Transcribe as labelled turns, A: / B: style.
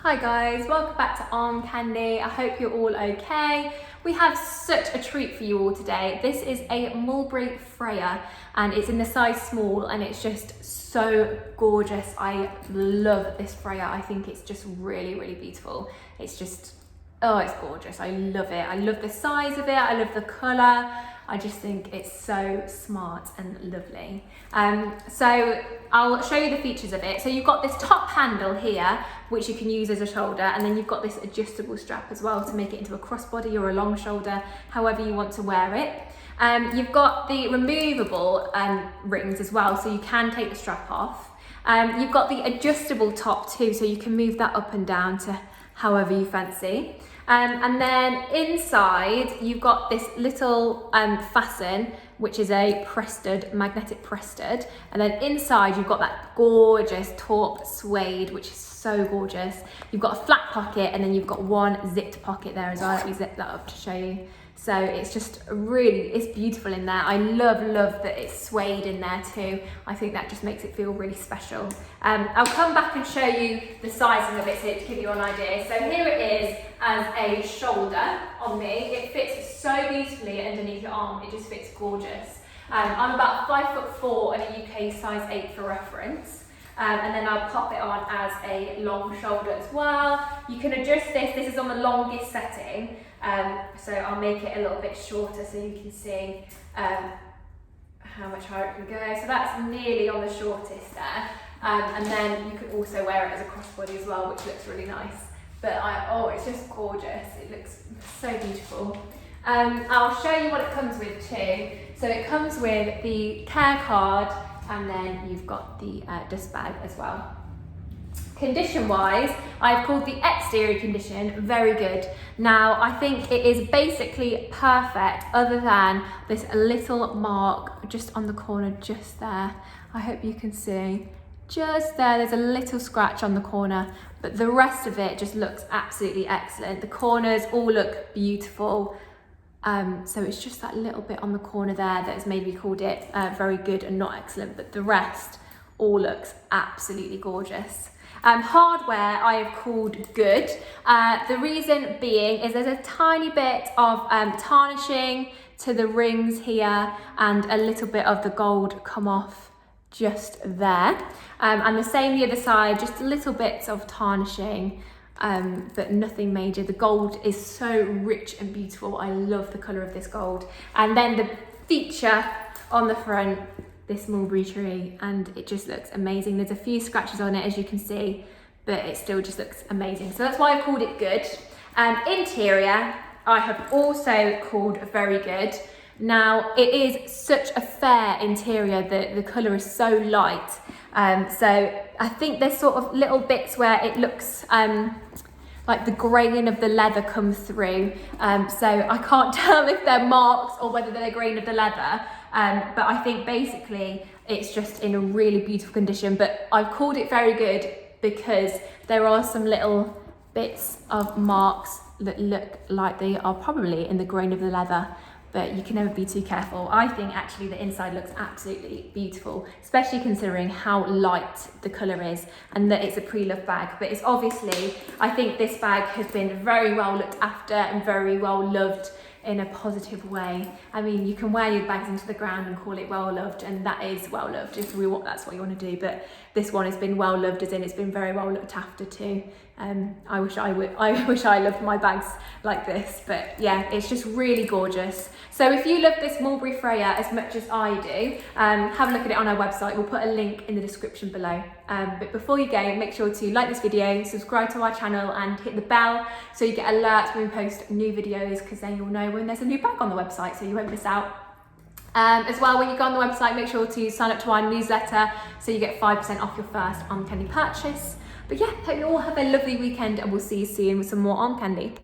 A: Hi guys, welcome back to Arm Candy. I hope you're all okay. We have such a treat for you all today. This is a Mulberry Freya and it's in the size small and it's just so gorgeous. I love this Freya. I think it's just really beautiful. It's just, oh, it's gorgeous. I love it. I love the size of it. I love the colour. I just think it's so smart and lovely. So I'll show you the features of it. So you've got this top handle here, which you can use as a shoulder, and then you've got this adjustable strap as well to make it into a crossbody or a long shoulder, however you want to wear it. You've got the removable rings as well, so you can take the strap off. You've got the adjustable top too, so you can move that up and down to however you fancy. And then inside you've got this little fasten, which is a magnetic press stud, and then inside you've got that gorgeous taupe suede, which is so gorgeous. You've got a flat pocket and then you've got one zipped pocket there as well. Let me zip that up to show you. So it's just it's beautiful in there. I love that it's suede in there too. I think that just makes it feel really special. I'll come back and show you the sizing of it so to give you an idea. So here it is as a shoulder on me. It fits so beautifully underneath your arm. It just fits gorgeous. I'm about 5'4" and a UK size 8 for reference. And then I'll pop it on as a long shoulder as well. You can adjust this. This is on the longest setting. So I'll make it a little bit shorter so you can see how much higher it can go. So that's nearly on the shortest there. And then you can also wear it as a crossbody as well, which looks really nice. But it's just gorgeous. It looks so beautiful. I'll show you what it comes with too. So it comes with the care card, and then you've got the dust bag as well. Condition wise, I've called the exterior condition very good. Now I think it is basically perfect other than this little mark just on the corner just there. I hope you can see. Just there's a little scratch on the corner, but the rest of it just looks absolutely excellent. The corners all look beautiful. So it's just that little bit on the corner there that has made me called it very good and not excellent, but the rest all looks absolutely gorgeous. Hardware I have called good. The reason being is there's a tiny bit of tarnishing to the rings here and a little bit of the gold come off just there. And the same the other side, just little bits of tarnishing. But nothing major. The gold is so rich and beautiful. I love the colour of this gold. And then the feature on the front, this mulberry tree, and it just looks amazing. There's a few scratches on it as you can see, but it still just looks amazing. So that's why I've called it good. Interior, I have also called very good. Now it is such a fair interior, the colour is so light. So I think there's sort of little bits where it looks like the grain of the leather comes through. So I can't tell if they're marks or whether they're the grain of the leather. But I think basically it's just in a really beautiful condition. But I've called it very good because there are some little bits of marks that look like they are probably in the grain of the leather. But you can never be too careful. I think actually the inside looks absolutely beautiful, especially considering how light the colour is and that it's a pre-loved bag. But it's obviously, I think this bag has been very well looked after and very well loved in a positive way. I mean, you can wear your bags into the ground and call it well loved, and that is well loved if that's what you want to do. But this one has been well loved, as in it's been very well looked after too. I wish I loved my bags like this, but yeah, it's just really gorgeous. So if you love this Mulberry Freya as much as I do, have a look at it on our website. We'll put a link in the description below. But before you go, make sure to like this video, subscribe to our channel and hit the bell so you get alerts when we post new videos, because then you'll know when there's a new bag on the website so you won't miss out. As well, when you go on the website, make sure to sign up to our newsletter so you get 5% off your first Arm Candy purchase. But yeah, hope you all have a lovely weekend and we'll see you soon with some more Arm Candy.